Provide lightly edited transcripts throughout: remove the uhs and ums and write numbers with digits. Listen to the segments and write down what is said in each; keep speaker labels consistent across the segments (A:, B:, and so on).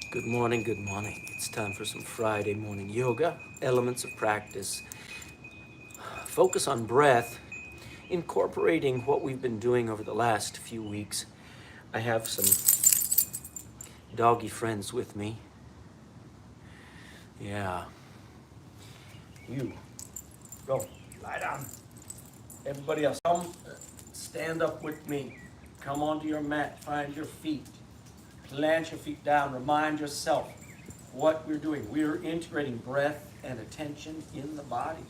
A: Good morning, good morning. It's time for some Friday morning yoga, elements of practice. Focus on breath, incorporating what we've been doing over the last few weeks. I have some doggy friends with me. Yeah. You, go, lie down. Everybody else, come stand up with me. Come onto your mat, find your feet. Plant your feet down, remind yourself what we're doing. We're integrating breath and attention in the body.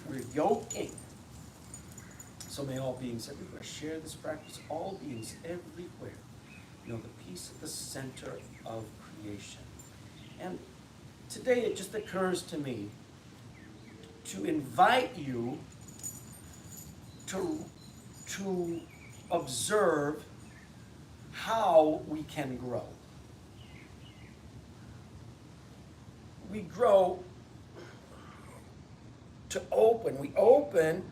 A: We're yoking. So may all beings everywhere share this practice. All beings everywhere know the peace at the center of creation. And today it just occurs to me to invite you to observe how we can grow. We grow to open. We open,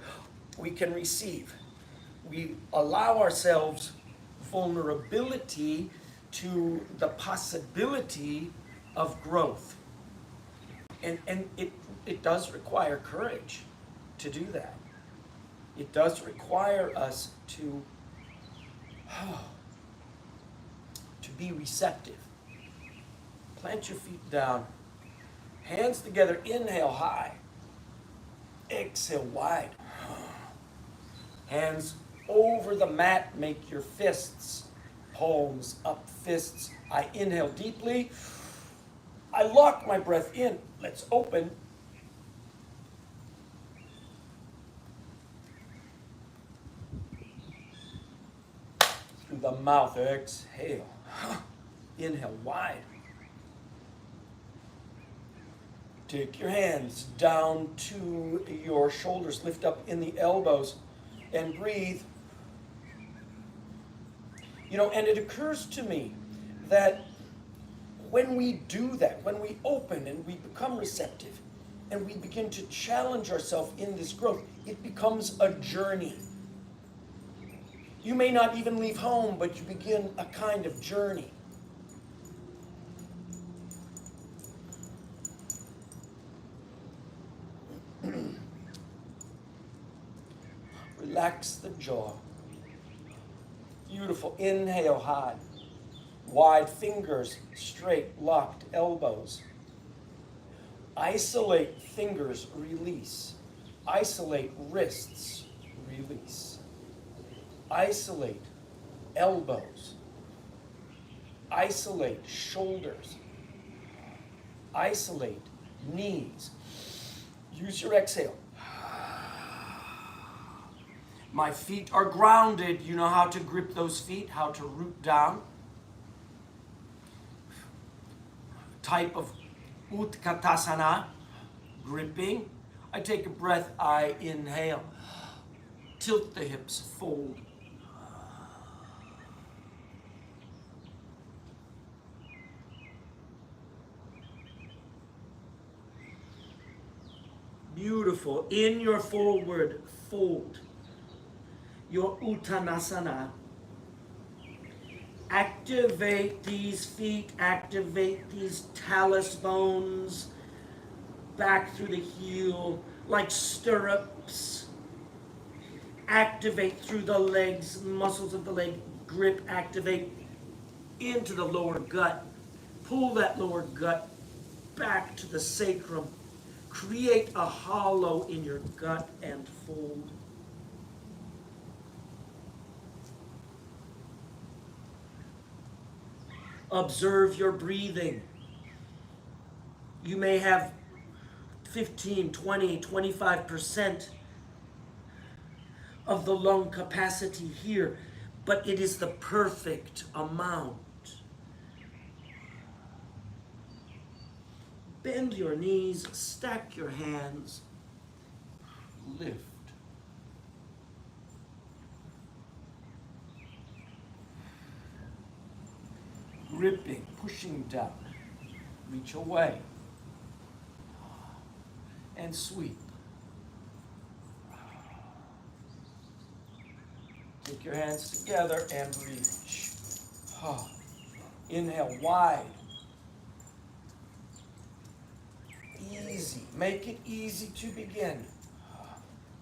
A: we can receive. We allow ourselves vulnerability to the possibility of growth. And it does require courage to do that. It does require us to be receptive. Plant your feet down, hands together, inhale high, exhale wide. Hands over the mat, make your fists, palms up, fists. I inhale deeply. I lock my breath in. Let's open. Through the mouth, exhale. Inhale wide. Take your hands down to your shoulders. Lift up in the elbows and breathe. And it occurs to me that when we do that, when we open and we become receptive and we begin to challenge ourselves in this growth, it becomes a journey. You may not even leave home, but you begin a kind of journey. Relax the jaw. Beautiful. Inhale high. Wide fingers, straight, locked elbows. Isolate fingers, release. Isolate wrists, release. Isolate elbows. Isolate shoulders. Isolate knees. Use your exhale. My feet are grounded. You know how to grip those feet, how to root down. Type of Utkatasana, gripping. I take a breath, I inhale. Tilt the hips, fold. Beautiful. In your forward fold, your Uttanasana. Activate these feet, activate these talus bones back through the heel like stirrups. Activate through the legs, muscles of the leg, grip, activate into the lower gut. Pull that lower gut back to the sacrum. Create a hollow in your gut and fold. Observe your breathing. You may have 15, 20, 25% of the lung capacity here, but it is the perfect amount. Bend your knees, stack your hands, lift. Gripping, pushing down, reach away, and sweep. Take your hands together and reach. Inhale wide. Easy. Make it easy to begin.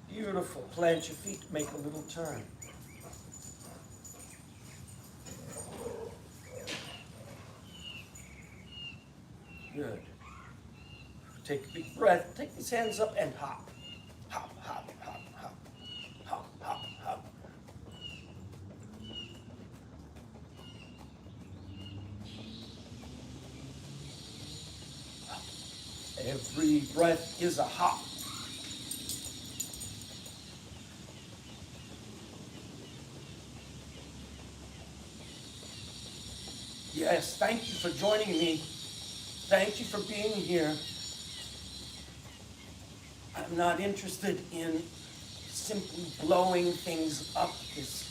A: Beautiful. Plant your feet, make a little turn. Good. Take a big breath. Take these hands up and hop. Hop, hop, hop, hop. Hop, hop, hop. Every breath is a hop. Yes, thank you for joining me. Thank you for being here. I'm not interested in simply blowing things up, this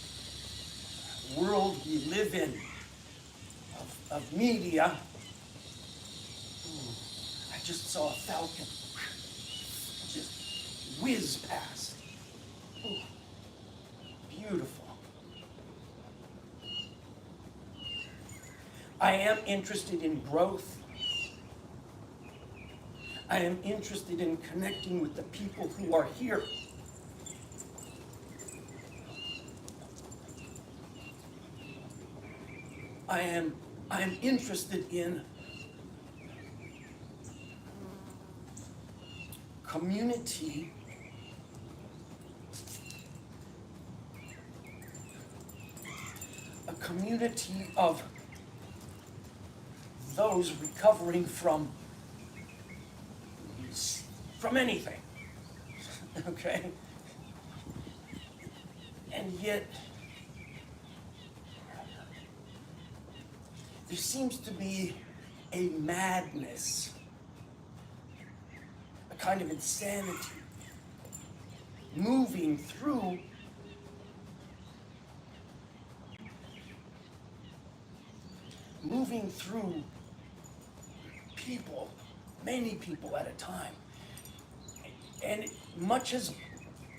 A: world we live in of media. I just saw a falcon just whiz past. Ooh, beautiful. I am interested in growth. I am interested in connecting with the people who are here. I am interested in community a community of those recovering from anything, okay? And yet, there seems to be a madness, a kind of insanity moving through people, many people at a time. And much has,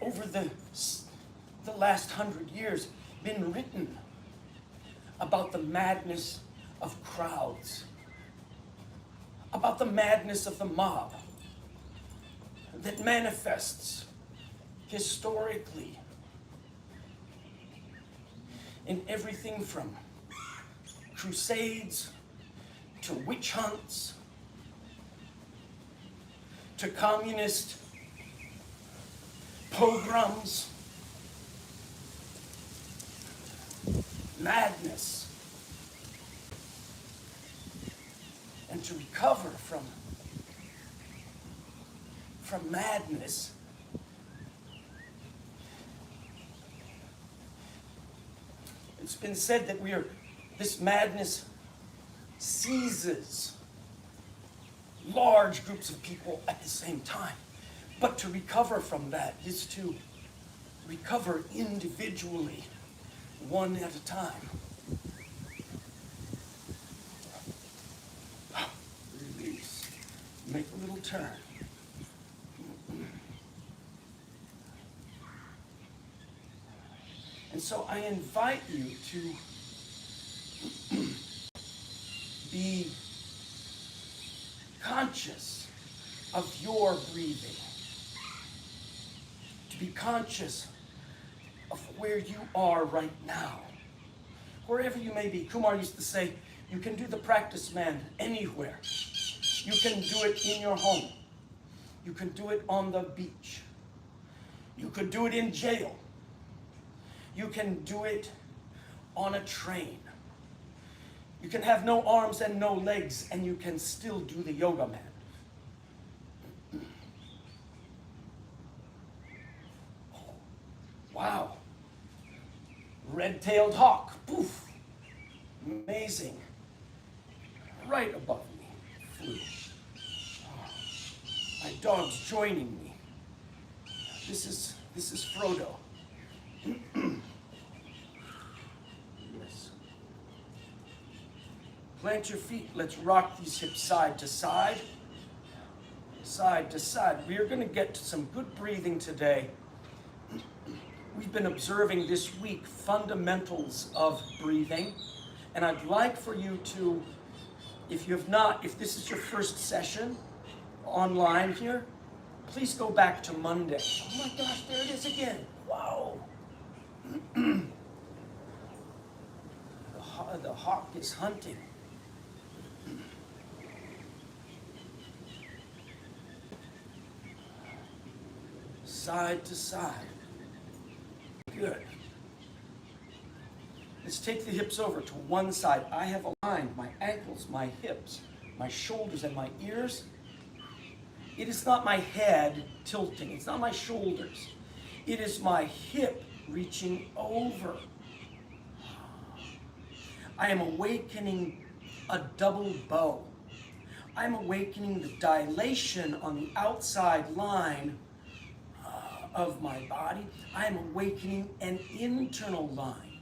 A: over the last 100 years, been written about the madness of crowds, about the madness of the mob that manifests historically in everything from crusades to witch hunts to communist pogroms, madness. And to recover from madness, it's been said that this madness seizes large groups of people at the same time. But to recover from that is to recover individually, one at a time. Release. Make a little turn. And so I invite you to be conscious of your breathing. To be conscious of where you are right now. Wherever you may be. Kumar used to say, you can do the practice, man, anywhere. You can do it in your home. You can do it on the beach. You could do it in jail. You can do it on a train. You can have no arms and no legs, and you can still do the yoga man. Wow. Red-tailed hawk. Poof. Amazing. Right above me. Flew. Oh. My dog's joining me. This is Frodo. Yes. Plant your feet. Let's rock these hips side to side. Side to side. We are going to get to some good breathing today. We've been observing this week fundamentals of breathing, and I'd like for you to, if this is your first session, online here, please go back to Monday. Oh my gosh, there it is again. Wow. The hawk is hunting. Side to side. Good. Let's take the hips over to one side. I have aligned my ankles, my hips, my shoulders, and my ears. It is not my head tilting. It's not my shoulders. It is my hip reaching over. I am awakening a double bow. I'm awakening the dilation on the outside line of my body. I am awakening an internal line,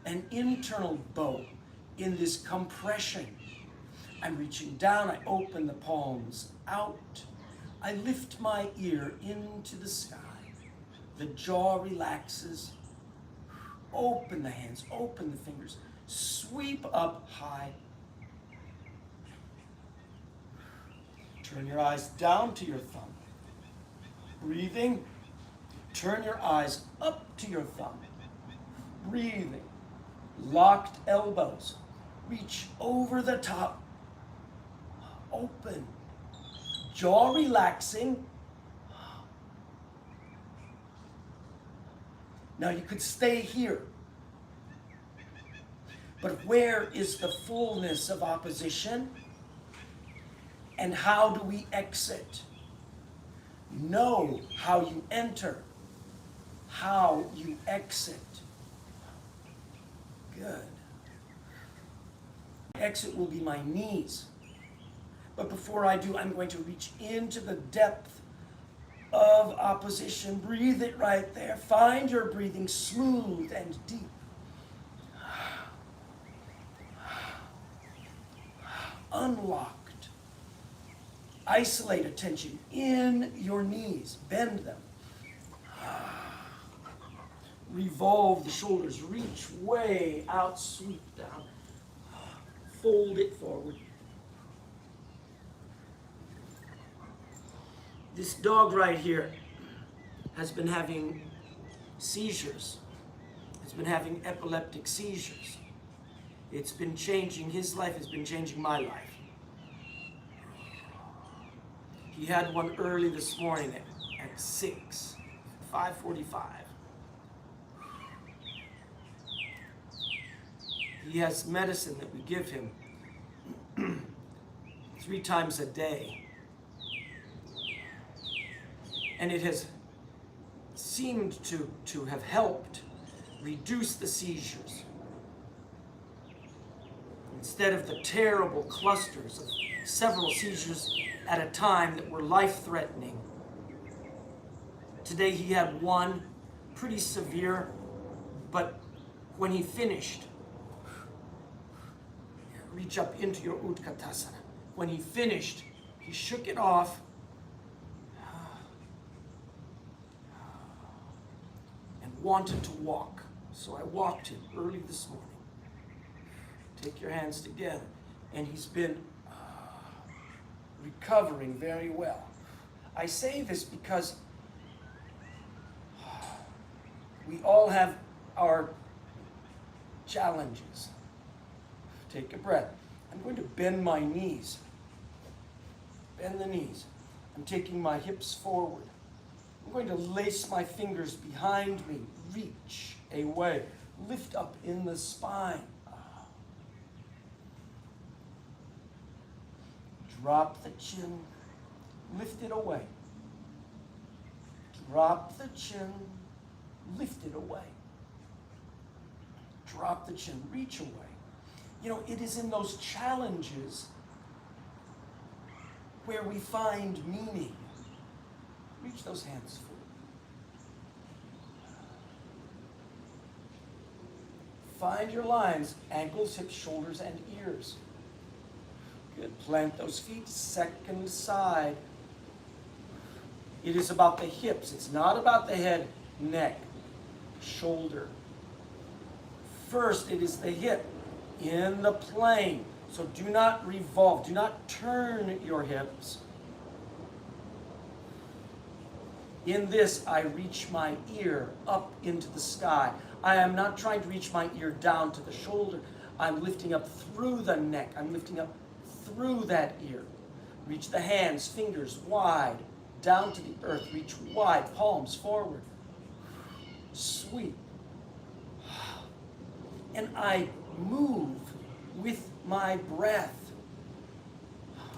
A: an internal bow in this compression. I'm reaching down, I open the palms out. I lift my ear into the sky. The jaw relaxes. Open the hands, open the fingers. Sweep up high. Turn your eyes down to your thumb. Breathing. Turn your eyes up to your thumb. Breathing. Locked elbows. Reach over the top. Open. Jaw relaxing. Now you could stay here. But where is the fullness of opposition? And how do we exit? Know how you enter, how you exit. Good. Exit will be my knees. But before I do, I'm going to reach into the depth of opposition. Breathe it right there. Find your breathing smooth and deep. Unlocked. Isolate attention in your knees. Bend them. Revolve the shoulders. Reach way out. Sweep down. Fold it forward. This dog right here has been having seizures. It's been having epileptic seizures. It's been changing, his life has been changing my life. He had one early this morning at 5:45. He has medicine that we give him 3 times a day. And it has seemed to have helped reduce the seizures. Instead of the terrible clusters of several seizures at a time that were life-threatening. Today he had one, pretty severe, but when he finished, reach up into your Utkatasana. When he finished, he shook it off and wanted to walk. So I walked him early this morning. Take your hands together. And he's been recovering very well. I say this because we all have our challenges. Take a breath. I'm going to bend my knees. Bend the knees. I'm taking my hips forward. I'm going to lace my fingers behind me. Reach away. Lift up in the spine. Drop the chin. Lift it away. Drop the chin. Lift it away. Drop the chin. Reach away. You know, it is in those challenges where we find meaning. Reach those hands forward. Find your lines, ankles, hips, shoulders, and ears. Good. Plant those feet, second side. It is about the hips. It's not about the head, neck, shoulder. First, it is the hip in the plane. So do not revolve. Do not turn your hips. In this, I reach my ear up into the sky. I am not trying to reach my ear down to the shoulder. I'm lifting up through the neck. I'm lifting up through that ear. Reach the hands, fingers wide, down to the earth. Reach wide, palms forward. Sweep. And I move with my breath.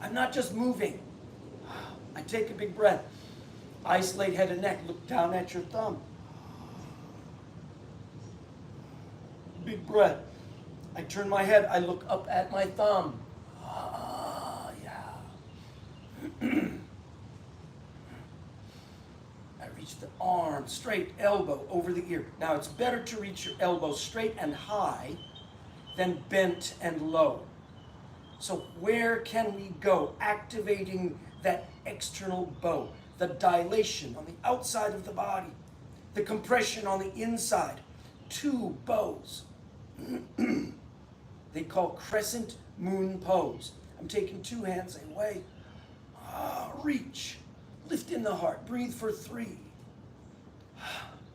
A: I'm not just moving. I take a big breath. Isolate head and neck. Look down at your thumb. Big breath. I turn my head. I look up at my thumb. Yeah. I reach the arm straight, elbow over the ear. Now it's better to reach your elbow straight and high than bent and low. So where can we go? Activating that external bow, the dilation on the outside of the body, the compression on the inside. Two bows. They call crescent moon pose. I'm taking two hands away. Reach. Lift in the heart. Breathe for 3,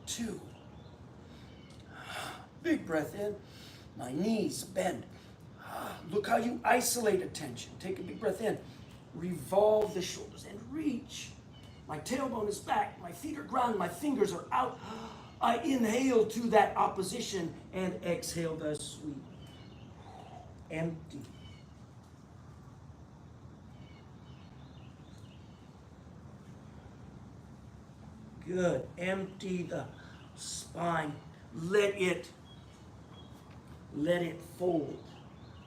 A: 2. Big breath in. My knees bend. Look how you isolate attention. Take a big breath in. Revolve the shoulders and reach. My tailbone is back. My feet are grounded. My fingers are out. I inhale to that opposition and exhale the sweep. Empty. Good. Empty the spine. Let it fold.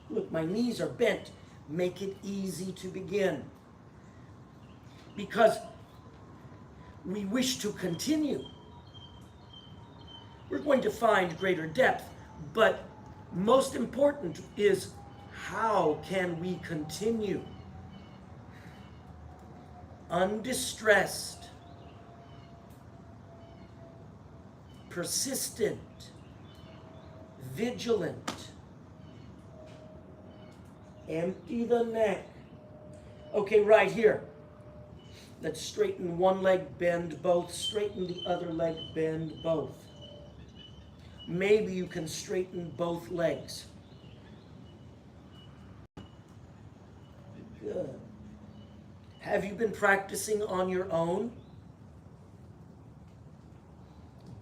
A: Look, my knees are bent. Make it easy to begin. Because we wish to continue. We're going to find greater depth, but most important is how can we continue? Undistressed, persistent, vigilant. Empty the neck. Okay, right here. Let's straighten one leg, bend both. Straighten the other leg, bend both. Maybe you can straighten both legs. Good. Have you been practicing on your own?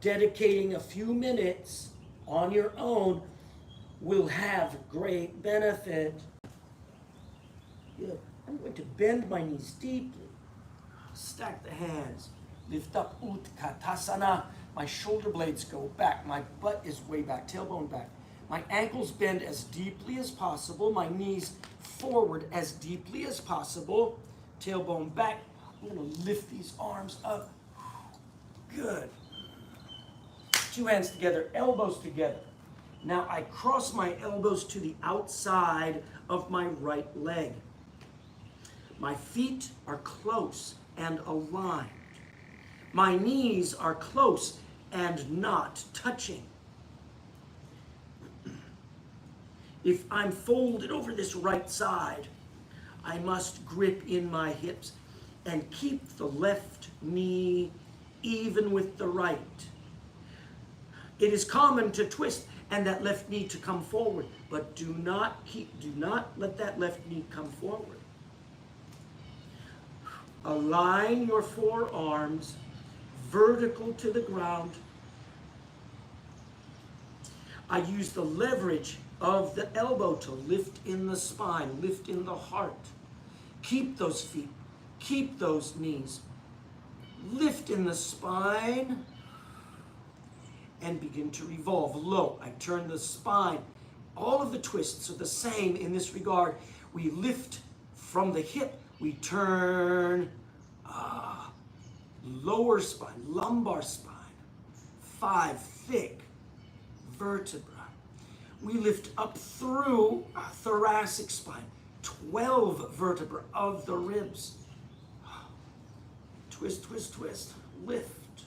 A: Dedicating a few minutes on your own will have great benefit. Good. I'm going to bend my knees deeply. Stack the hands. Lift up Utkatasana. My shoulder blades go back. My butt is way back. Tailbone back. My ankles bend as deeply as possible. My knees forward as deeply as possible. Tailbone back. I'm going to lift these arms up. Good. Two hands together. Elbows together. Now I cross my elbows to the outside of my right leg. My feet are close and aligned. My knees are close and not touching. If I'm folded over this right side, I must grip in my hips and keep the left knee even with the right. It is common to twist and that left knee to come forward, but do not let that left knee come forward. Align your forearms vertical to the ground. I use the leverage of the elbow to lift in the spine, lift in the heart. Keep those feet, keep those knees. Lift in the spine and begin to revolve low. I turn the spine. All of the twists are the same in this regard. We lift from the hip, we turn lower spine, lumbar spine, 5 thick vertebrae. We lift up through thoracic spine, 12 vertebrae of the ribs. Twist, twist, twist, lift.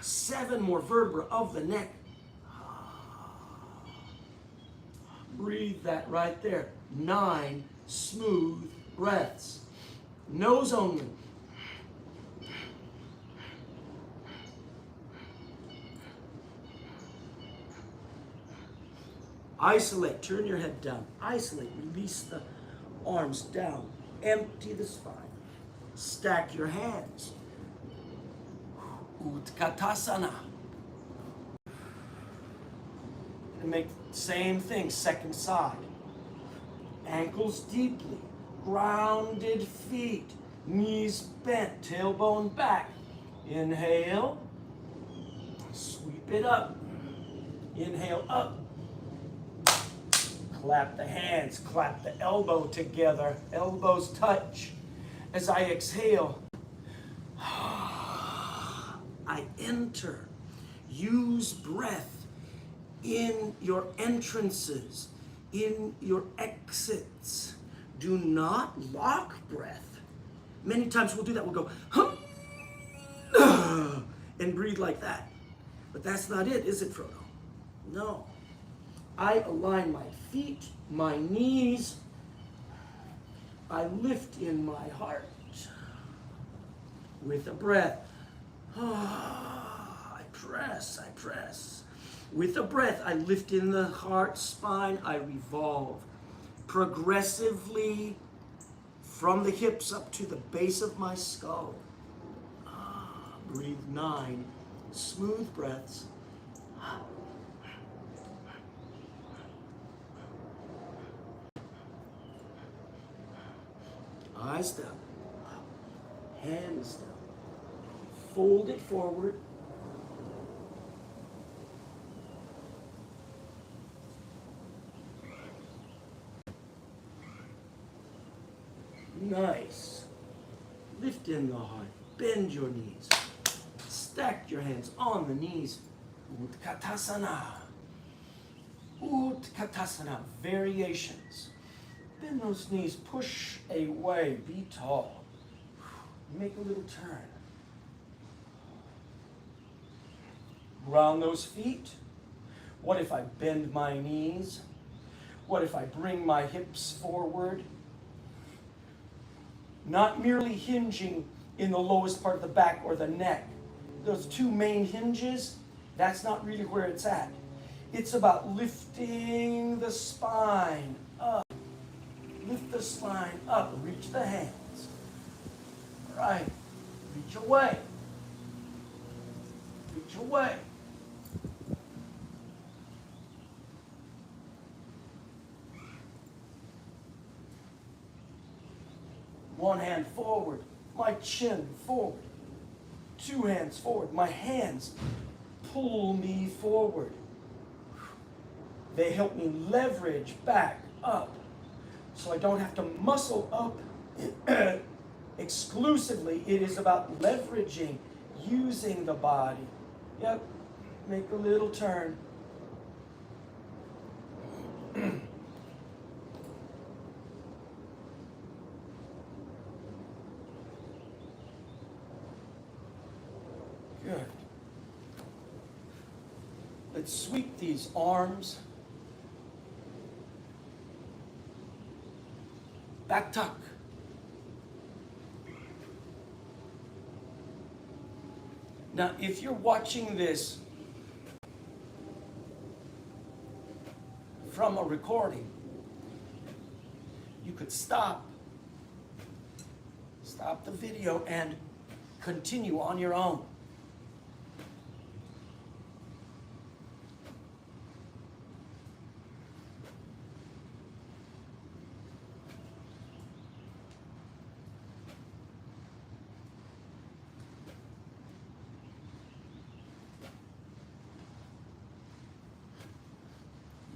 A: 7 more vertebrae of the neck. Breathe that right there. 9 smooth breaths. Nose only. Isolate, turn your head down. Isolate, release the arms down. Empty the spine. Stack your hands. Utkatasana. And make the same thing, second side. Ankles deeply, grounded feet, knees bent, tailbone back. Inhale, sweep it up. Inhale up. Clap the hands, clap the elbow together. Elbows touch. As I exhale, I enter. Use breath in your entrances, in your exits. Do not lock breath. Many times we'll do that. We'll go, hum, and breathe like that. But that's not it, is it, Frodo? No. I align my feet, my knees. I lift in my heart with a breath. I press, I press. With a breath, I lift in the heart, spine, I revolve. Progressively from the hips up to the base of my skull. Breathe 9 smooth breaths. Eyes down, hands down, fold it forward. Nice. Lift in the heart, bend your knees, stack your hands on the knees. Utkatasana. Utkatasana, variations. Bend those knees, push away, be tall. Make a little turn. Ground those feet. What if I bend my knees? What if I bring my hips forward? Not merely hinging in the lowest part of the back or the neck. Those two main hinges, that's not really where it's at. It's about lifting the spine up. Lift the spine up, reach the hands. All right, reach away. Reach away. One hand forward, my chin forward. Two hands forward, my hands pull me forward. They help me leverage back up. So I don't have to muscle up exclusively. It is about leveraging, using the body. Yep, make a little turn. Good. Let's sweep these arms. Back tuck. Now, if you're watching this from a recording, you could stop the video and continue on your own.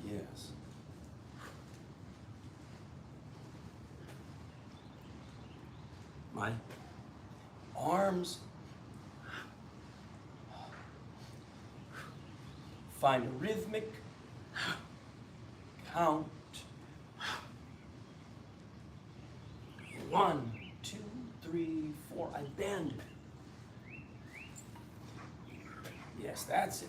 A: Yes. My arms find a rhythmic count. 1, 2, 3, 4. I bend. Yes, that's it.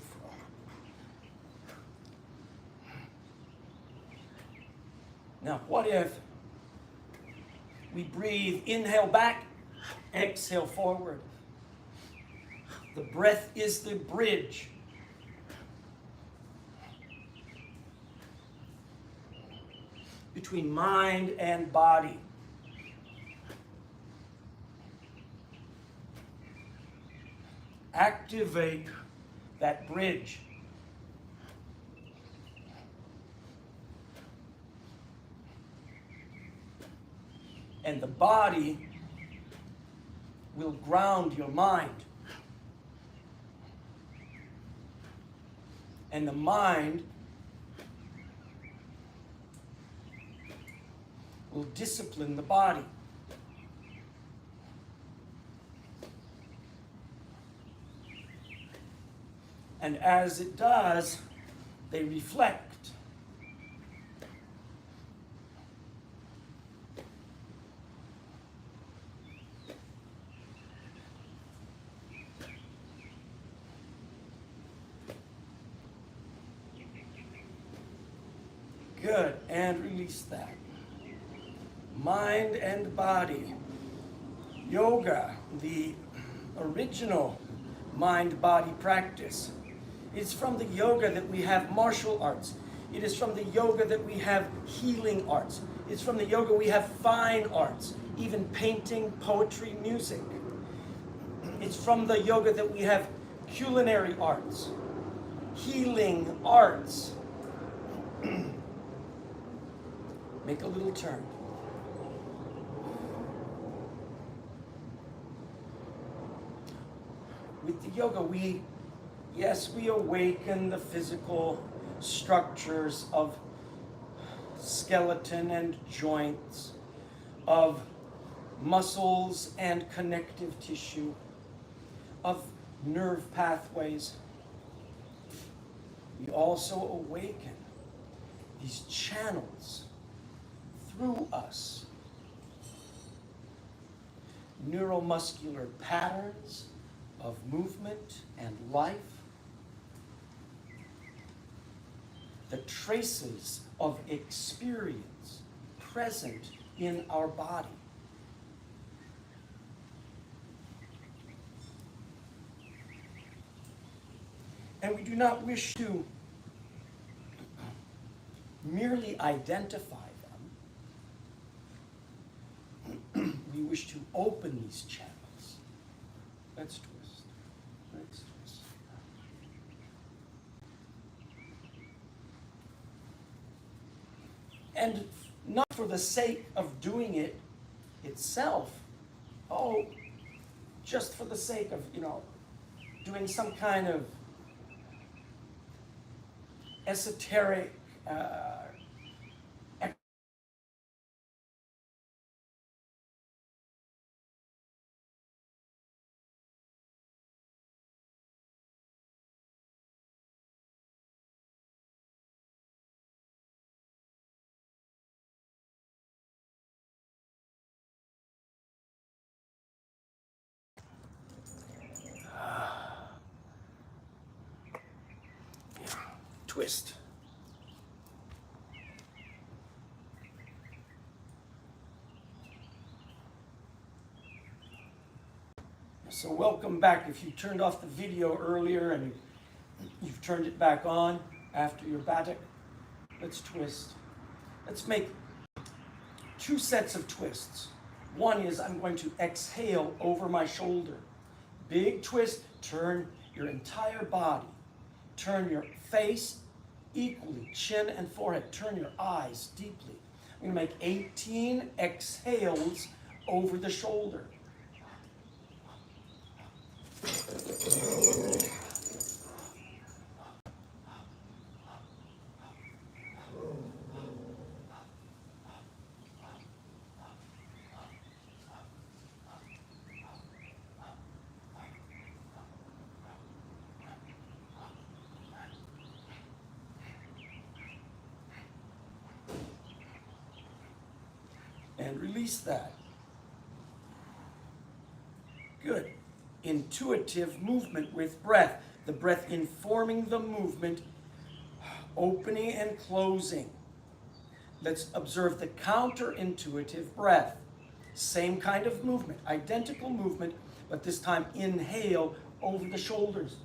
A: Now, what if we breathe, inhale back, exhale forward. The breath is the bridge. between mind and body. Activate that bridge. And the body will ground your mind. And the mind will discipline the body. And as it does, they reflect. Good, and release that. Mind and body. Yoga, the original mind-body practice. It's from the yoga that we have martial arts. It is from the yoga that we have healing arts. It's from the yoga we have fine arts, even painting, poetry, music. It's from the yoga that we have culinary arts, healing arts. Make a little turn. With the yoga, we awaken the physical structures of skeleton and joints, of muscles and connective tissue, of nerve pathways. We also awaken these channels through us, neuromuscular patterns of movement and life, the traces of experience present in our body. And we do not wish to merely identify them. We wish to open these channels. Let's twist. Let's twist. And not for the sake of doing it itself. Oh, just for the sake of, doing some kind of esoteric twist. So welcome back. If you turned off the video earlier and you've turned it back on after your batik, let's twist. Let's make 2 sets of twists. One is I'm going to exhale over my shoulder. Big twist, turn your entire body. Turn your face equally, chin and forehead. Turn your eyes deeply. I'm going to make 18 exhales over the shoulder. And release that. Good. Intuitive movement with breath. The breath informing the movement, opening and closing. Let's observe the counterintuitive breath. Same kind of movement, identical movement, but this time inhale over the shoulders.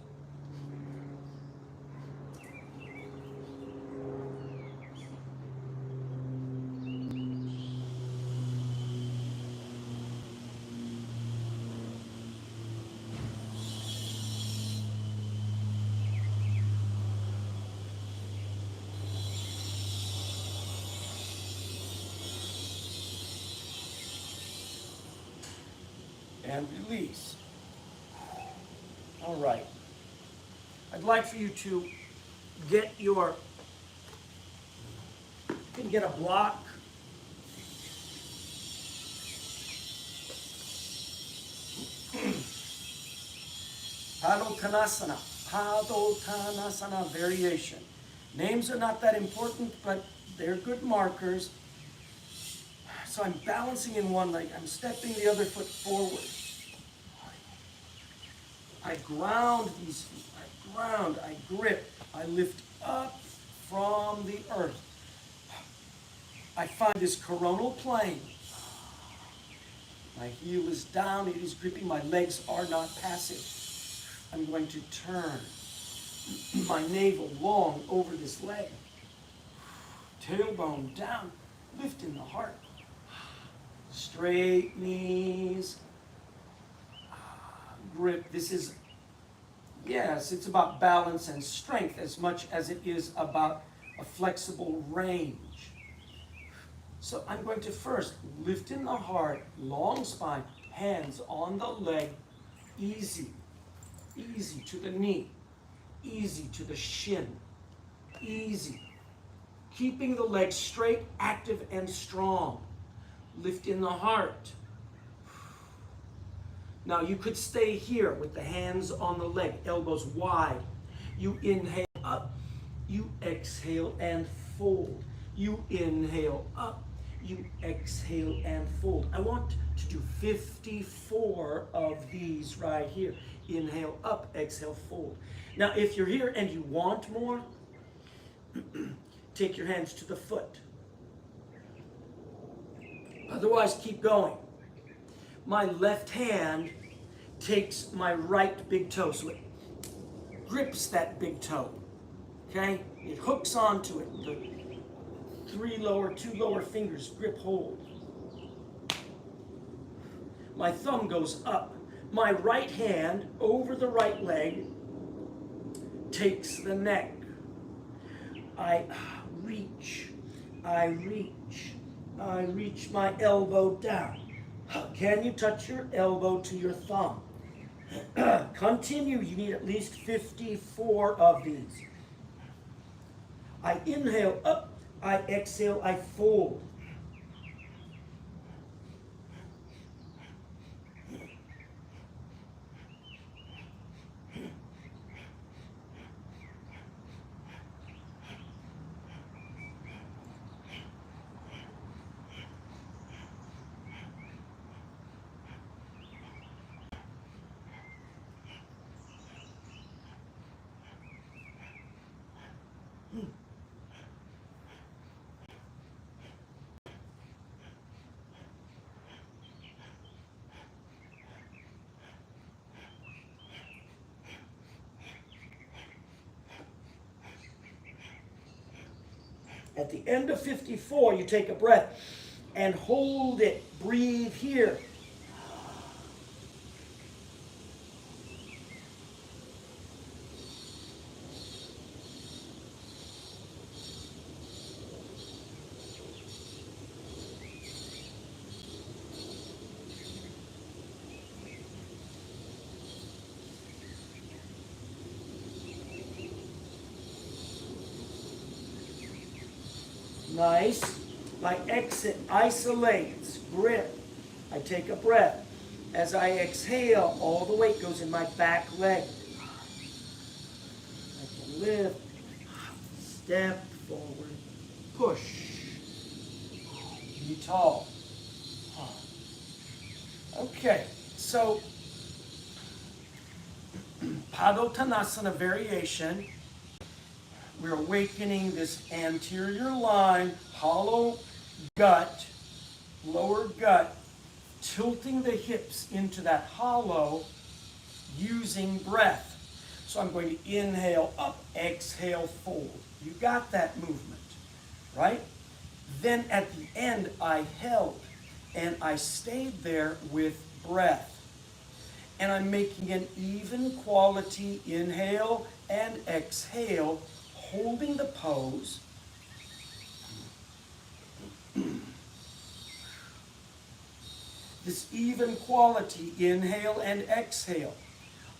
A: and release. All right. I'd like for you to get your, you can get a block. Padottanasana, Padottanasana variation. Names are not that important, but they're good markers. So I'm balancing in one leg, I'm stepping the other foot forward. I ground these feet, I ground, I grip, I lift up from the earth. I find this coronal plane. My heel is down, it is gripping, my legs are not passive. I'm going to turn my navel long over this leg. Tailbone down, lifting the heart. Straight knees. Grip. This is, yes, it's about balance and strength as much as it is about a flexible range. So I'm going to first lift in the heart, long spine, hands on the leg, easy. Easy to the knee, easy to the shin, easy. Keeping the legs straight, active, and strong. Lift in the heart. Now you could stay here with the hands on the leg, elbows wide. You inhale up, you exhale and fold. You inhale up, you exhale and fold. I want to do 54 of these right here. Inhale up, exhale, fold. Now if you're here and you want more, take your hands to the foot. Otherwise, keep going. My left hand takes my right big toe, so it grips that big toe. Okay? It hooks onto it. The two lower fingers grip hold. My thumb goes up. My right hand over the right leg takes the neck. I reach my elbow down. Can you touch your elbow to your thumb? Continue, you need at least 54 of these. I inhale up, I exhale, I fold. At the end of 54, you take a breath and hold it. Breathe here. Nice. My exit isolates, grip. I take a breath. As I exhale, all the weight goes in my back leg. I can lift, step forward, push. Be tall. Okay, so Padottanasana variation. We're awakening this anterior line, hollow gut, lower gut, tilting the hips into that hollow using breath. So I'm going to inhale up, exhale, fold. You got that movement, right? Then at the end, I held and I stayed there with breath. And I'm making an even quality inhale and exhale, holding the pose. This even quality, inhale and exhale.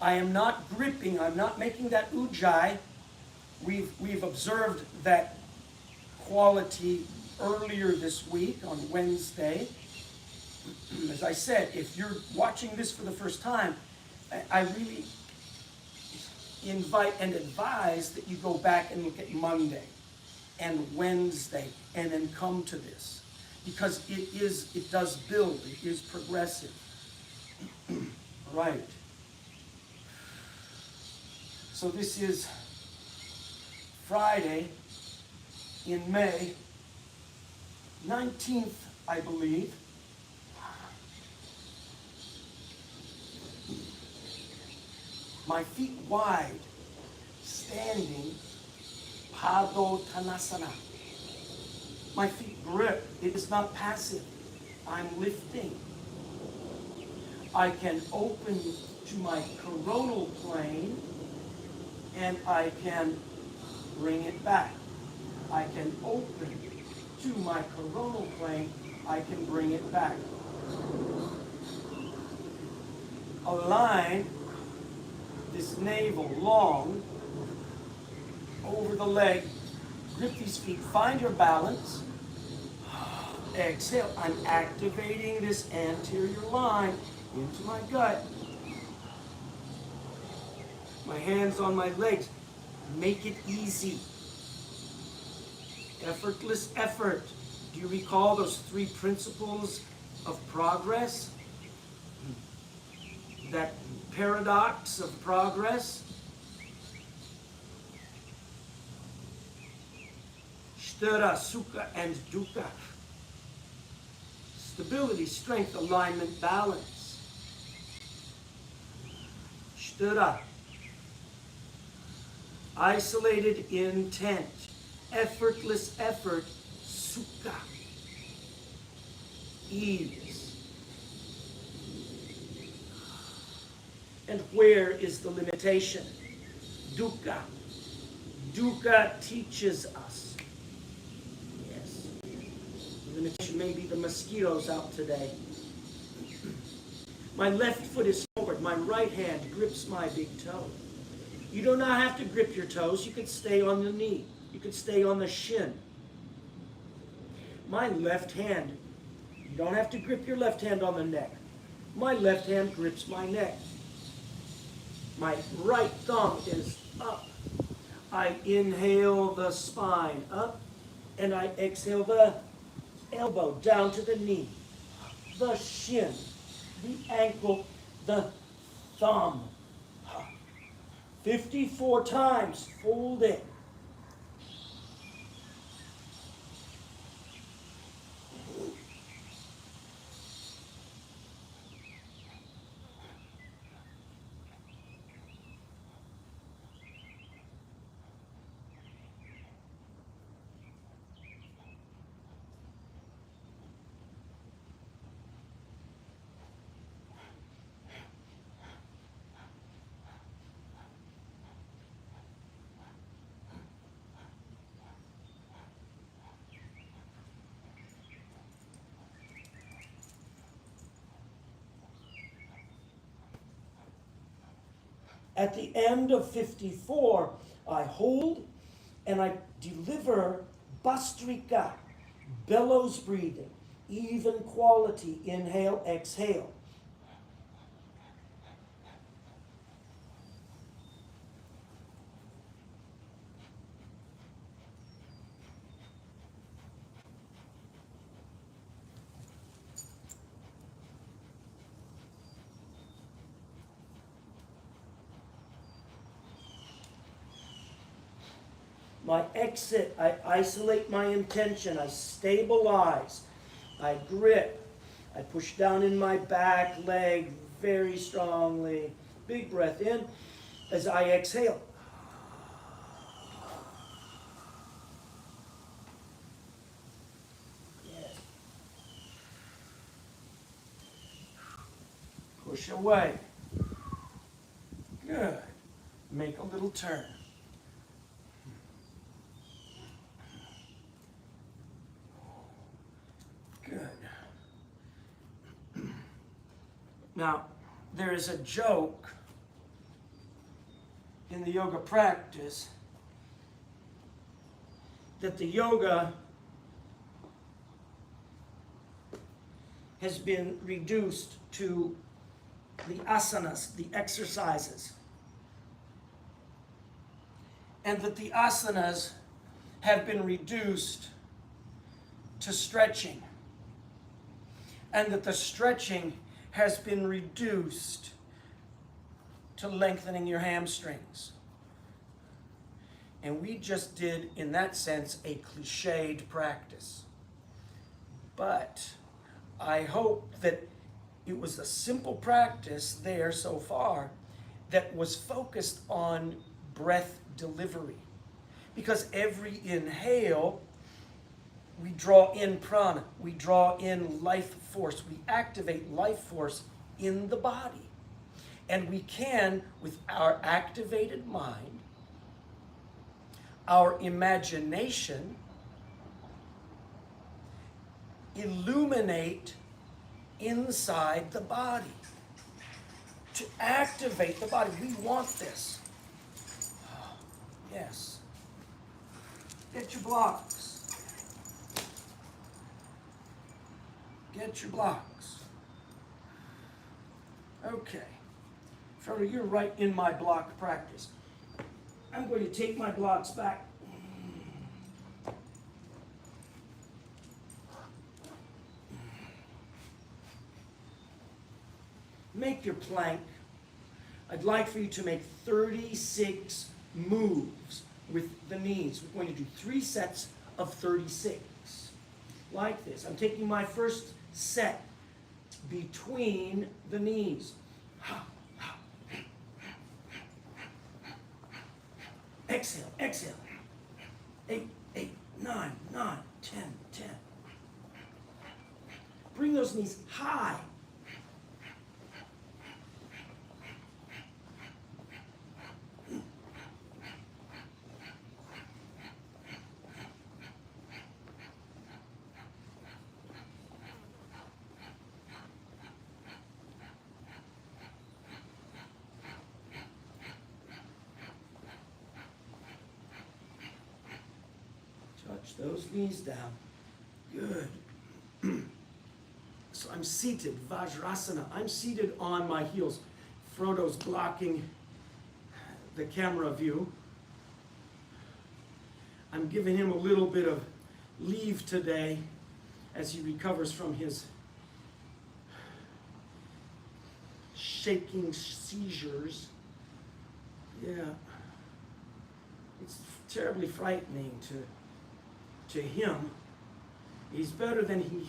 A: I am not gripping, I'm not making that ujjayi. We've observed that quality earlier this week on Wednesday. As I said, if you're watching this for the first time, I really invite and advise that you go back and look at Monday and Wednesday and then come to this, because it does build, it is progressive. Right. So this is Friday in May 19th, I believe. My feet wide, standing, Padottanasana. My feet grip. It is not passive. I'm lifting. I can open to my coronal plane and I can bring it back. I can open to my coronal plane. I can bring it back. Align this navel long over the leg. Grip these feet. Find your balance. Exhale. I'm activating this anterior line into my gut. My hands on my legs. Make it easy. Effortless effort. Do you recall those 3 principles of progress? That paradox of progress? Sthira, sukha, and dukkha. Stability, strength, alignment, balance. Sthira. Isolated intent. Effortless effort. Sukha. Ease. And where is the limitation? Dukkha. Dukkha teaches us. Yes. The limitation may be the mosquitoes out today. My left foot is forward. My right hand grips my big toe. You do not have to grip your toes. You could stay on the knee. You could stay on the shin. My left hand, you don't have to grip your left hand on the neck. My left hand grips my neck. My right thumb is up. I inhale the spine up, and I exhale the elbow down to the knee, the shin, the ankle, the thumb. 54 times, fold it. At the end of 54, I hold and I deliver Bastrika, bellows breathing, even quality, inhale, exhale. My exit, I isolate my intention, I stabilize, I grip, I push down in my back leg very strongly. Big breath in as I exhale. Yes. Push away. Good. Make a little turn. Good. Now, there is a joke in the yoga practice that the yoga has been reduced to the asanas, the exercises, and that the asanas have been reduced to stretching, and that the stretching has been reduced to lengthening your hamstrings. And we just did, in that sense, a cliched practice. But I hope that it was a simple practice there so far that was focused on breath delivery. Because every inhale, we draw in prana, we draw in life force, we activate life force in the body. And we can, with our activated mind, our imagination, illuminate inside the body to activate the body. We want this. Yes. Get your blocks. Get your blocks. Okay. Farrell, you're right in my block practice. I'm going to take my blocks back. Make your plank. I'd like for you to make 36 moves with the knees. We're going to do 3 sets of 36. Like this. I'm taking my first set between the knees. Exhale, exhale. 8, 8, 9, 9, 10, 10. Bring those knees high. Touch those knees down. Good. So I'm seated, Vajrasana. I'm seated on my heels. Frodo's blocking the camera view. I'm giving him a little bit of leave today as he recovers from his shaking seizures. Yeah. It's terribly frightening to him. He's better than he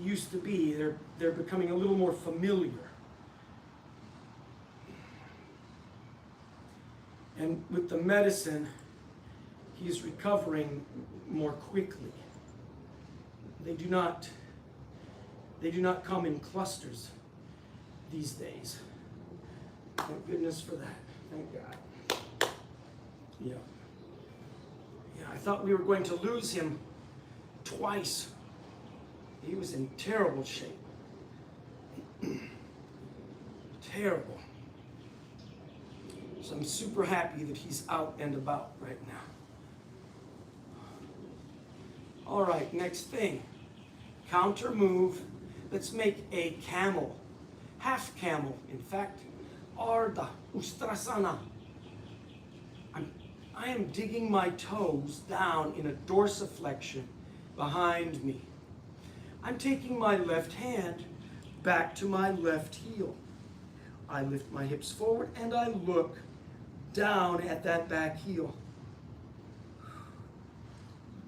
A: used to be. They're becoming a little more familiar. And with the medicine, he's recovering more quickly. They do not come in clusters these days. Thank goodness for that. Thank God. Yeah. Yeah, I thought we were going to lose him twice. He was in terrible shape. Terrible. So I'm super happy that he's out and about right now. All right, next thing. Counter move. Let's make a camel. Half camel, in fact. Ardha Ustrasana. I am digging my toes down in a dorsiflexion behind me. I'm taking my left hand back to my left heel. I lift my hips forward and I look down at that back heel.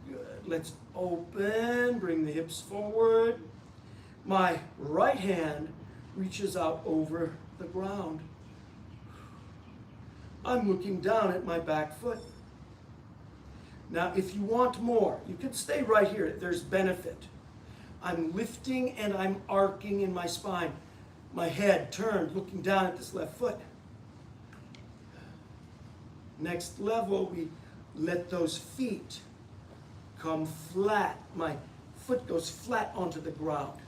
A: Good. Let's open, bring the hips forward. My right hand reaches out over the ground. I'm looking down at my back foot. Now, if you want more, you can stay right here. There's benefit. I'm lifting and I'm arcing in my spine. My head turned, looking down at this left foot. Next level, we let those feet come flat. My foot goes flat onto the ground.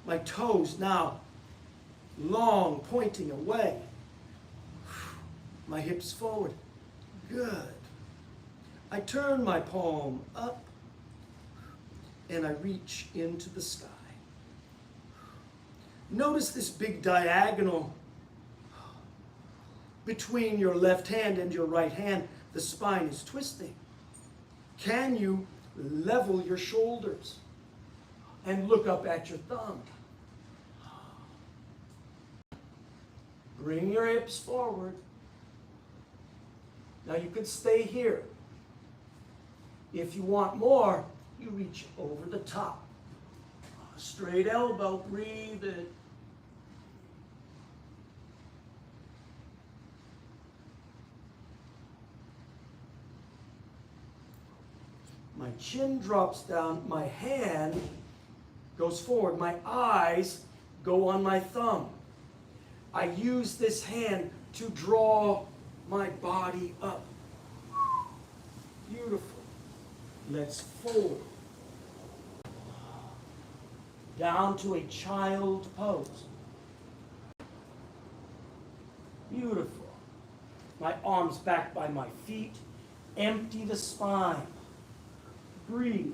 A: My toes now long, pointing away. My hips forward. Good. I turn my palm up and I reach into the sky. Notice this big diagonal between your left hand and your right hand. The spine is twisting. Can you level your shoulders and look up at your thumb? Bring your hips forward. Now you could stay here. If you want more, you reach over the top. Straight elbow, breathe in. My chin drops down, my hand goes forward, my eyes go on my thumb. I use this hand to draw my body up. Beautiful. Let's fold. Down to a child pose. Beautiful. My arms back by my feet. Empty the spine. Breathe.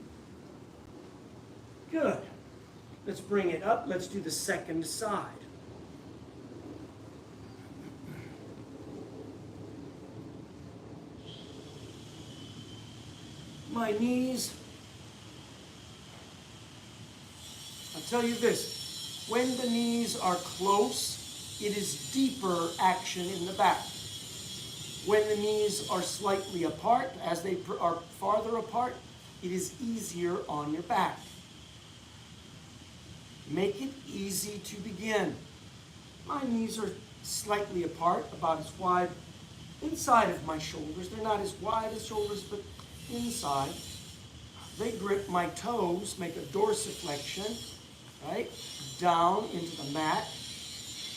A: Good. Let's bring it up. Let's do the second side. My knees. I'll tell you this. When the knees are close, it is deeper action in the back. When the knees are slightly apart, as they are farther apart, it is easier on your back. Make it easy to begin. My knees are slightly apart, about as wide inside of my shoulders. They're not as wide as shoulders, but inside. They grip my toes, make a dorsiflexion, right? Down into the mat.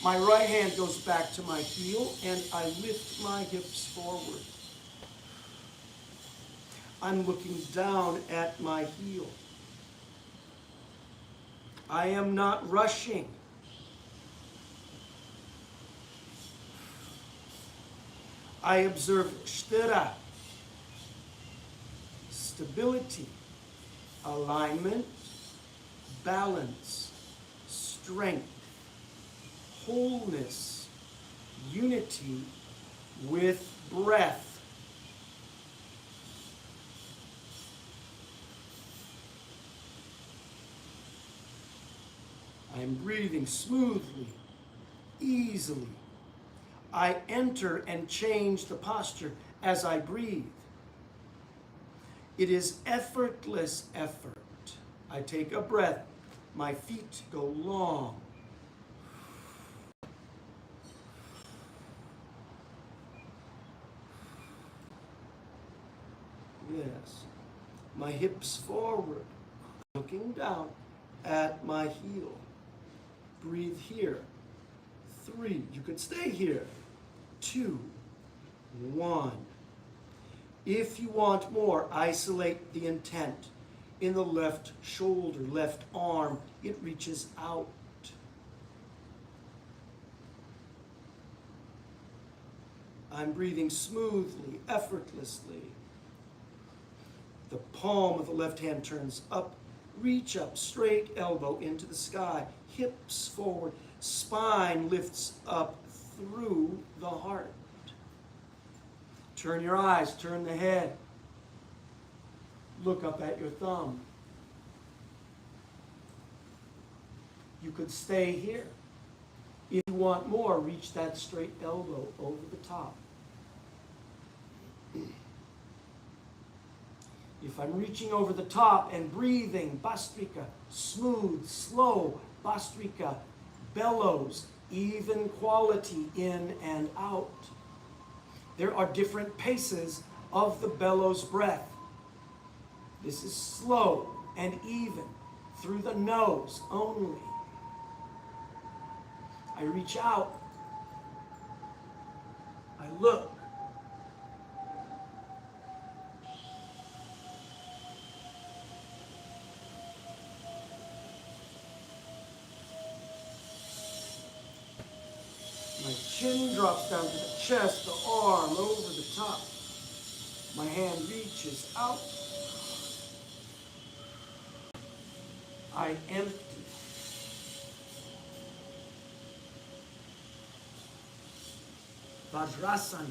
A: My right hand goes back to my heel, and I lift my hips forward. I'm looking down at my heel. I am not rushing. I observe sthira, stability, alignment, balance, strength, wholeness, unity with breath. I am breathing smoothly, easily. I enter and change the posture as I breathe. It is effortless effort. I take a breath. My feet go long. Yes. My hips forward, looking down at my heel. Breathe here. 3. You could stay here. 2, 1. If you want more, isolate the intent. In the left shoulder, left arm, it reaches out. I'm breathing smoothly, effortlessly. The palm of the left hand turns up. Reach up, straight elbow into the sky. Hips forward. Spine lifts up through the heart. Turn your eyes, turn the head. Look up at your thumb. You could stay here. If you want more, reach that straight elbow over the top. If I'm reaching over the top and breathing, Bhastrika, smooth, slow, Bhastrika, bellows, even quality in and out. There are different paces of the bellows breath. This is slow and even, through the nose only. I reach out. I look. My chin drops down to the chest, the arm over the top. My hand reaches out. I empty. Vajrasana.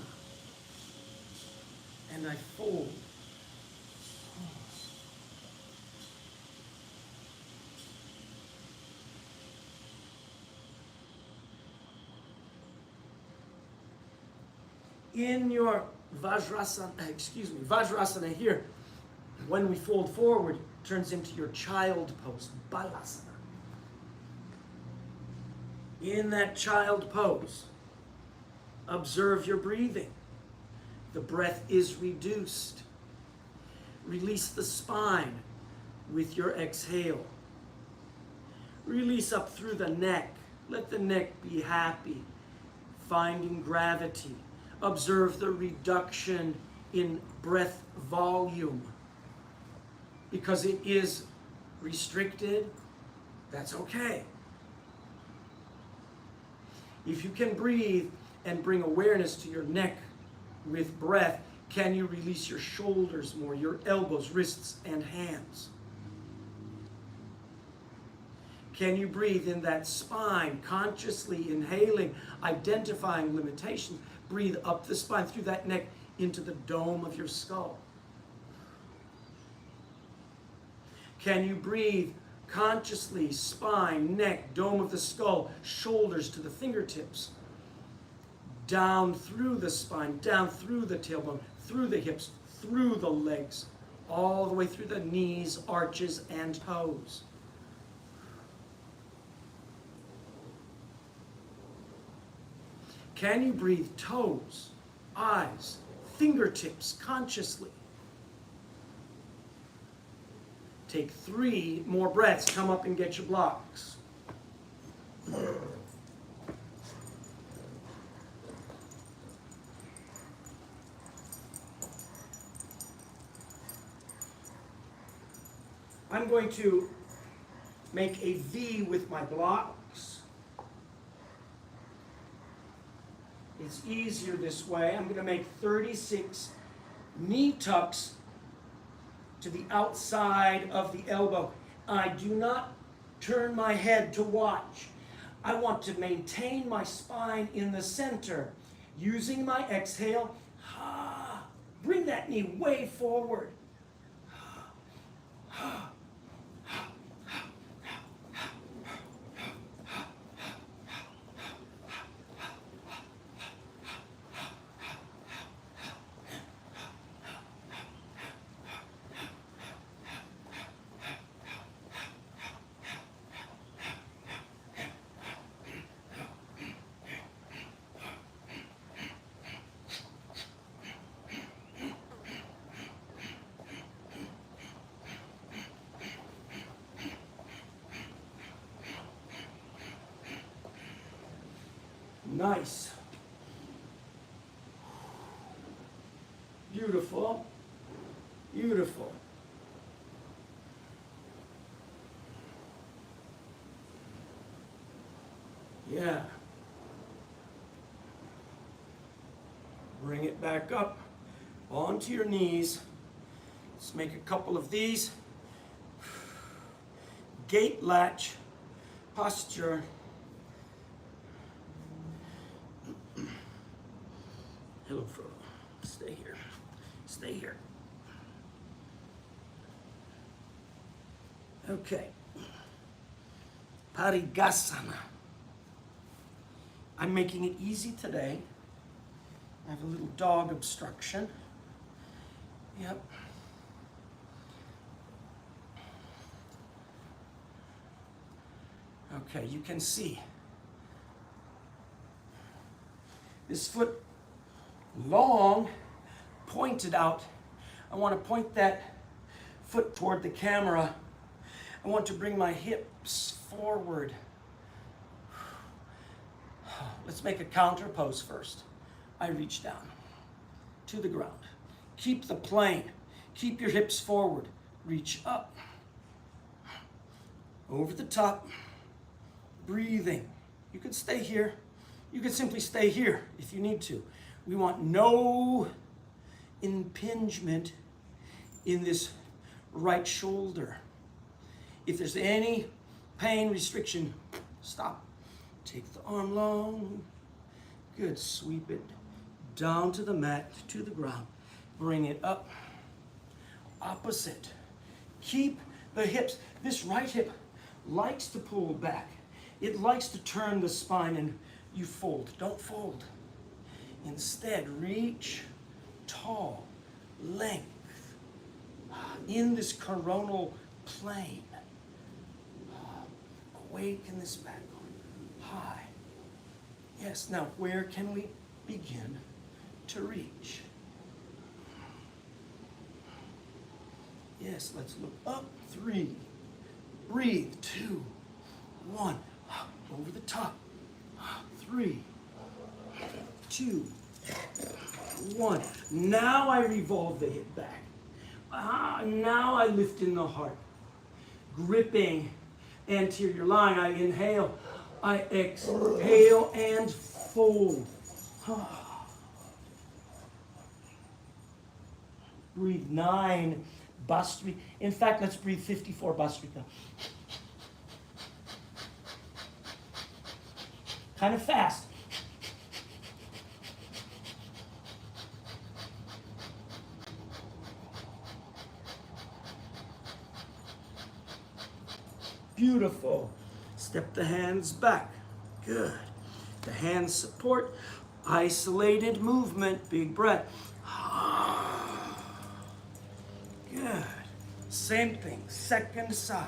A: And I fold. In your Vajrasana here, when we fold forward, turns into your child pose, Balasana. In that child pose, observe your breathing. The breath is reduced. Release the spine with your exhale. Release up through the neck. Let the neck be happy, finding gravity. Observe the reduction in breath volume. Because it is restricted, that's okay. If you can breathe and bring awareness to your neck with breath, can you release your shoulders more, your elbows, wrists, and hands? Can you breathe in that spine, consciously inhaling, identifying limitations? Breathe up the spine, through that neck, into the dome of your skull. Can you breathe consciously, spine, neck, dome of the skull, shoulders to the fingertips, down through the spine, down through the tailbone, through the hips, through the legs, all the way through the knees, arches, and toes. Can you breathe toes, eyes, fingertips consciously? Take 3 more breaths. Come up and get your blocks. I'm going to make a V with my blocks. It's easier this way. I'm going to make 36 knee tucks to the outside of the elbow. I do not turn my head to watch. I want to maintain my spine in the center. Using my exhale, bring that knee way forward. Nice. Beautiful. Beautiful. Yeah. Bring it back up onto your knees. Let's make a couple of these. Gate latch posture. Hello, Frodo. Stay here. Stay here. Okay. Parigasana. I'm making it easy today. I have a little dog obstruction. Yep. Okay, you can see this foot long, pointed out. I want to point that foot toward the camera. I want to bring my hips forward. Let's make a counter pose first. I reach down to the ground. Keep the plane. Keep your hips forward. Reach up. Over the top. Breathing. You can stay here. You can simply stay here if you need to. We want no impingement in this right shoulder. If there's any pain restriction, stop. Take the arm long. Good. Sweep it down to the mat, to the ground. Bring it up. Opposite. Keep the hips. This right hip likes to pull back. It likes to turn the spine and you fold. Don't fold. Instead, reach tall, length in this coronal plane. Awaken this back arm high. Yes, now where can we begin to reach? Yes, let's look up. 3. Breathe. 2, 1. Over the top. 3, 2, 1. Now I revolve the hip back. Now I lift in the heart. Gripping anterior line. I inhale. I exhale and fold. Breathe 9. Bhastrika. In fact, let's breathe 54 Bhastrika. Kind of fast. Beautiful. Step the hands back. Good. The hands support. Isolated movement. Big breath. Good. Same thing. Second side.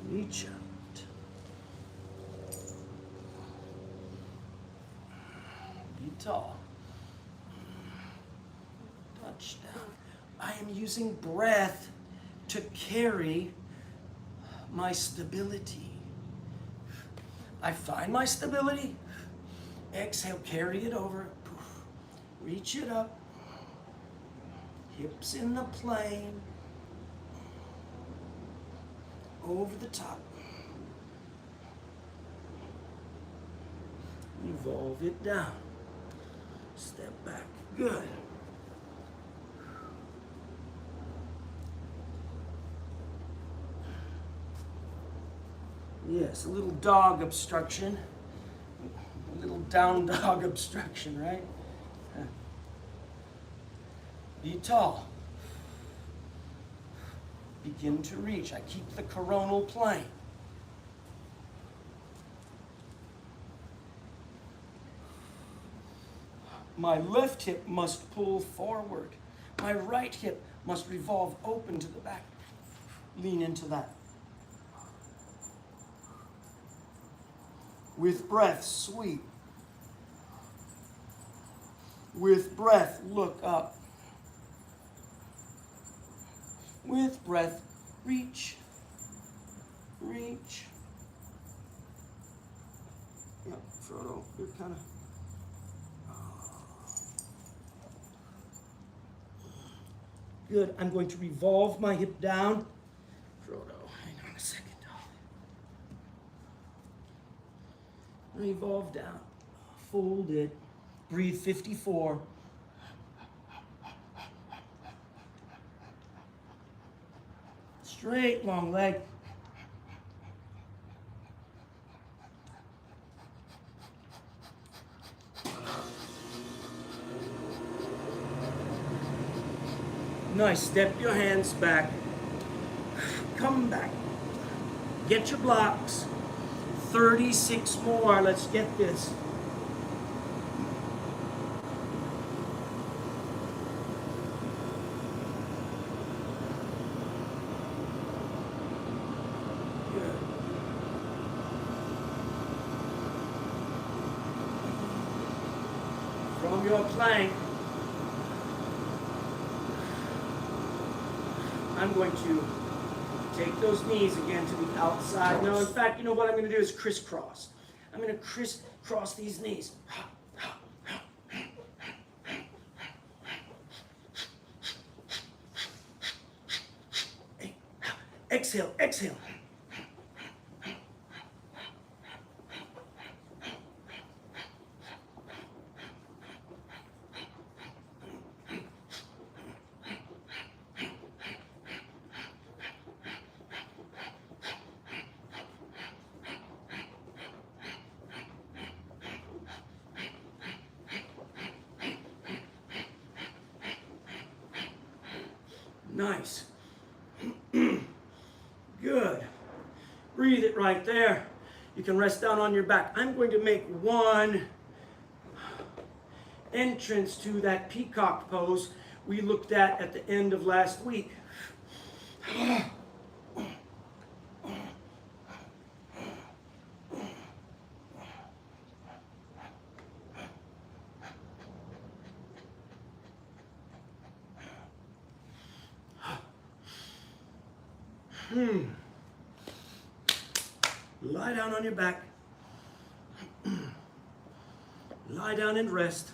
A: Reach out. Be tall. Touch down. I am using breath to carry my stability. I find my stability. Exhale, carry it over. Reach it up. Hips in the plane. Over the top. Revolve it down. Step back. Good. Yes, a little dog obstruction. A little down dog obstruction, right? Be tall. Begin to reach. I keep the coronal plane. My left hip must pull forward. My right hip must revolve open to the back. Lean into that. With breath, sweep. With breath, look up. With breath, reach. Reach. Yeah, Frodo, you're kind of... Good. I'm going to revolve my hip down. Frodo, hang on a second. Revolve down. Fold it. Breathe 54. Straight, long leg. Nice. Step your hands back. Come back. Get your blocks. 36 more. Let's get this. Good. From your plank, I'm going to take those knees again to the outside. No, in fact, you know what I'm going to do is crisscross. I'm going to crisscross these knees. Exhale, exhale. Nice. Good. Breathe it right there. You can rest down on your back. I'm going to make one entrance to that peacock pose we looked at the end of last week. Lie down on your back. Lie down and rest.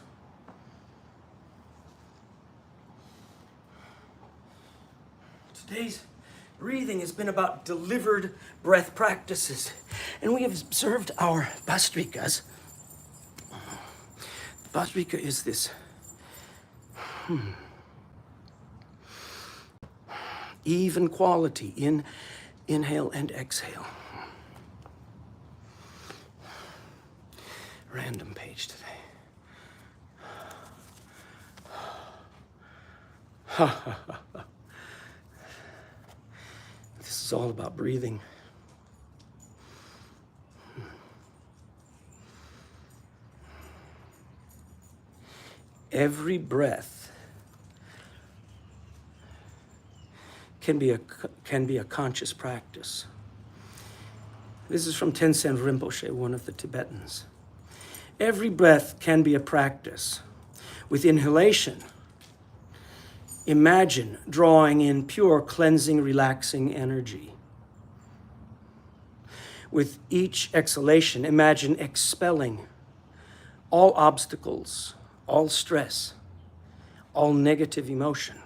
A: Today's breathing has been about delivered breath practices. And we have observed our Bhastrika. Bhastrika is this even quality in inhale and exhale. Random page today. This is all about breathing. Every breath can be a conscious practice. This is from Tenzin Rinpoche, one of the Tibetans. Every breath can be a practice. With inhalation, imagine drawing in pure, cleansing, relaxing energy. With each exhalation, imagine expelling all obstacles, all stress, all negative emotion.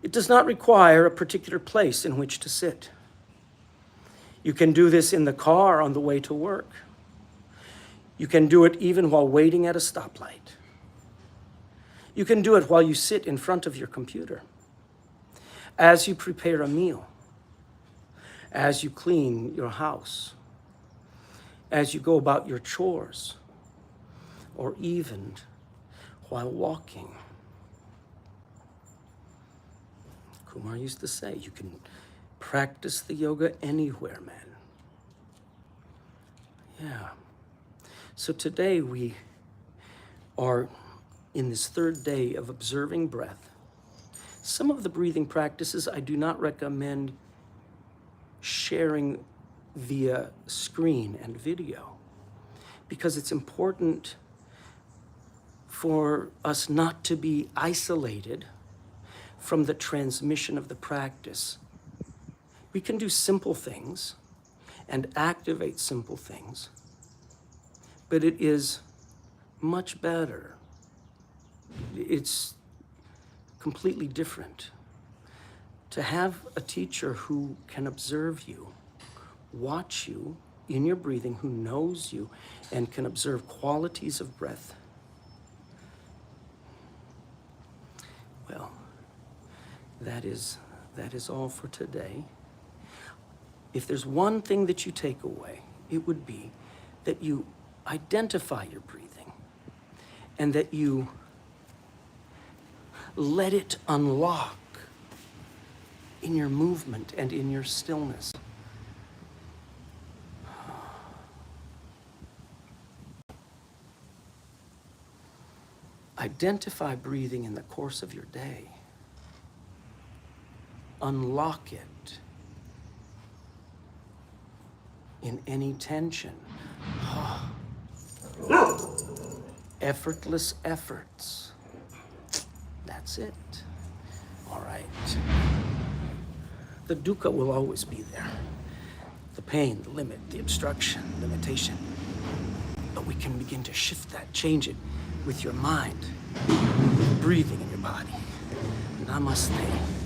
A: It does not require a particular place in which to sit. You can do this in the car on the way to work. You can do it even while waiting at a stoplight. You can do it while you sit in front of your computer, as you prepare a meal, as you clean your house, as you go about your chores, or even while walking. Kumar used to say, you can practice the yoga anywhere, man. Yeah. So today we are in this third day of observing breath. Some of the breathing practices I do not recommend sharing via screen and video, because it's important for us not to be isolated from the transmission of the practice. We can do simple things and activate simple things, but it is much better. It's completely different to have a teacher who can observe you, watch you in your breathing, who knows you and can observe qualities of breath. Well, that is all for today. If there's one thing that you take away, it would be that you identify your breathing and that you let it unlock in your movement and in your stillness. Identify breathing in the course of your day. Unlock it in any tension. Effortless efforts. That's it. All right. The dukkha will always be there. The pain, the limit, the obstruction, limitation. But we can begin to shift that, change it with your mind, breathing in your body. Namaste.